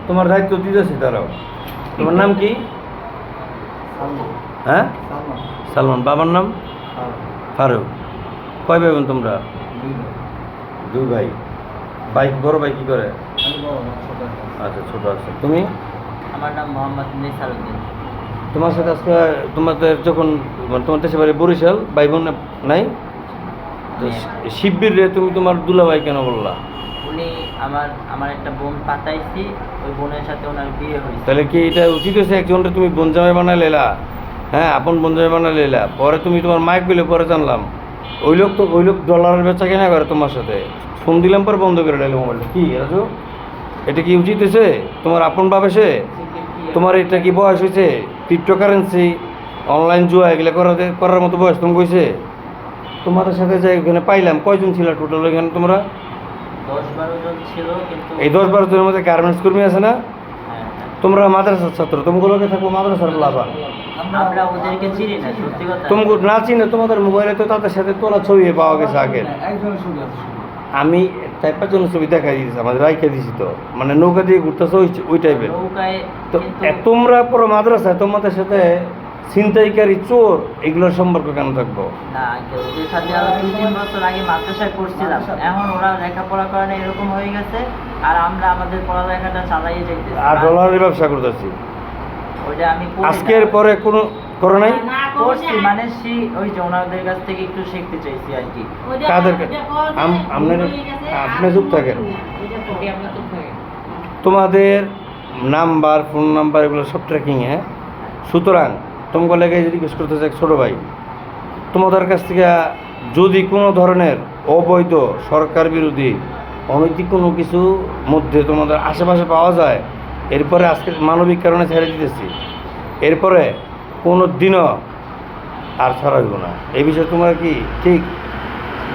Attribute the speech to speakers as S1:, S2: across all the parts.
S1: তোমার দায়িত্ব দিতেছি দাঁড়াও। তোমার নাম কি? হ্যাঁ, সালমান। বাবার নাম? ফারুক। কয় ভাই বোন তোমরা? দুই ভাই। ভাই বড় ভাই কি করে? আচ্ছা, ছোট আছে। তুমি?
S2: আমার নাম মোহাম্মদ নিসারউদ্দিন।
S1: তোমার সাথে আজকে তোমাদের যখন তোমার দেশে বাড়ি বরিশাল, ভাই বোন নাই তো শিববীর রে তুমি তোমার দুলাভাই কেন বললা?
S2: উনি আমার একটা বোন পাতাইছি, ওই বোনের সাথে ওনার বিয়ে হয়েছে।
S1: তাহলে কি এটা উচিত হয়েছে একজনটা তুমি বোন জামাই বানাই লেলা? হ্যাঁ, আপন বোন জামাই বানাই লেলা। পরে তুমি তোমার মাইক বলে পরে জানলাম ওই লোক ডলারের বেচা কেনা করে তোমার সাথে। ফোন দিলাম পর বন্ধ করে দিলে মোবাইলটা। কি রাজু, এটা কি উচিত হয়েছে? তোমার আপন বাপ এসে তোমার এটা কি বয়স হয়েছে? ক্রিপ্টোকারেন্সি, অনলাইন জুয়া এগুলো করার মতো বয়স তুমি কইছে? তোমাদের সাথে যে এখানে পাইলাম কয়জন ছিল টোটাল এখানে তোমরা?
S2: 10-12 জন ছিল, কিন্তু
S1: এই 10-12 জনের মধ্যে গার্মেন্টস কর্মী আছে না?
S2: হ্যাঁ,
S1: তোমরা মাদ্রাসার ছাত্র, তোমাগুলোকে থাকবো মাদ্রাসার লাভা।
S2: আমরা ওদেরকে চিনি না, সত্যি কথা।
S1: তুমি না চিনে তোমাদের মোবাইলে তো তাদের সাথে তোলা ছবি পাওয়া গেছে আগে। আমি 4-5 জনের ছবি দেখাই দিয়েছি, আমাদের রাইখে দিয়েছি তো, মানে নৌকা দিয়ে ঘুরতেছে ওই টাইপের।
S2: নৌকায়
S1: তো
S2: কিন্তু
S1: তোমরা পুরো মাদ্রাসায় তোমাদের সাথে ছিনতাইকারী, চোর এগুলোর সম্পর্ক কেন থাকবো?
S2: না, ওদের সাথে আরো 2-3 বছর আগে মাদ্রাসায় পড়ছিলাম। এখন ওরা লেখাপড়া করে না, এরকম হয়ে গেছে। আর আমরা আমাদের পড়ালেখাটা চালাইয়ে যাইতেছি।
S1: আর ডলারের ব্যবসা করতেছি।
S2: ওইটা আমি করি না।
S1: আজকের পরে কোনো করো নাই?
S2: করছি, মানে ওই যে ওনাদের কাছ থেকে একটু শিখতে চাইছি আর কি।
S1: কাদের আপনি চুপ থাকেন। তোমাদের নাম্বার, ফোন নাম্বার এগুলো সব ট্র্যাকিং। হ্যাঁ, সুতরাং তোমাকে লেগে জিজ্ঞেস করতেছে এক ছোটো ভাই, তোমাদের কাছ থেকে যদি কোনো ধরনের অবৈধ, সরকার বিরোধী, অনৈতিক কোনো কিছু মধ্যে তোমাদের আশেপাশে পাওয়া যায়, এরপরে আজকে মানবিক কারণে ছেড়ে দিতেছি, এরপরে কোনো দিনও আর ছাড়াইব না। এই বিষয়ে তোমার কি ঠিক?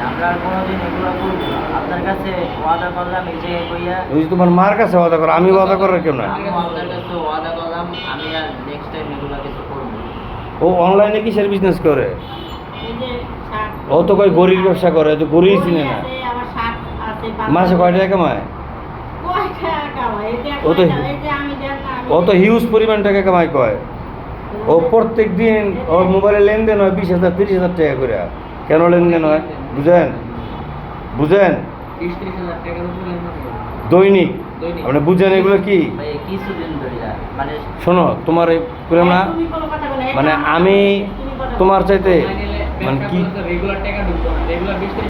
S2: আমরা আর কোনোদিন এগুলো করবো না। আপনার কাছে ওয়াদা করলাম, এই যে কইয়া
S1: ওই যে তোমার মার কাছে ওয়াদা করো, আমি ওয়াদা করার কেউ না।
S2: আমি আপনার কাছে ওয়াদা করলাম, আমি আর নেক্সট টাইম এগুলো কিছু করবো না।
S1: ও অনলাইনে কিসের বিজনেস করে? ও তো কই গরির ব্যবসা করে, তো গরিই চিনে না। মাসে কয় টাকা কামায়? ও তো হিউজ পরিমাণ টাকা কামাই কয়। ও প্রত্যেক দিন ওর মোবাইলে লেনদেন হয় 20,000 30,000 টাকা করে। কেন লেনদেন হয় বুঝেন? দৈনিক। আপনি বুঝেন এগুলো কি?
S2: কিছুদিন ধরে মানে
S1: শোনো, তোমার এই না, মানে আমি তোমার চাইতে মানে কি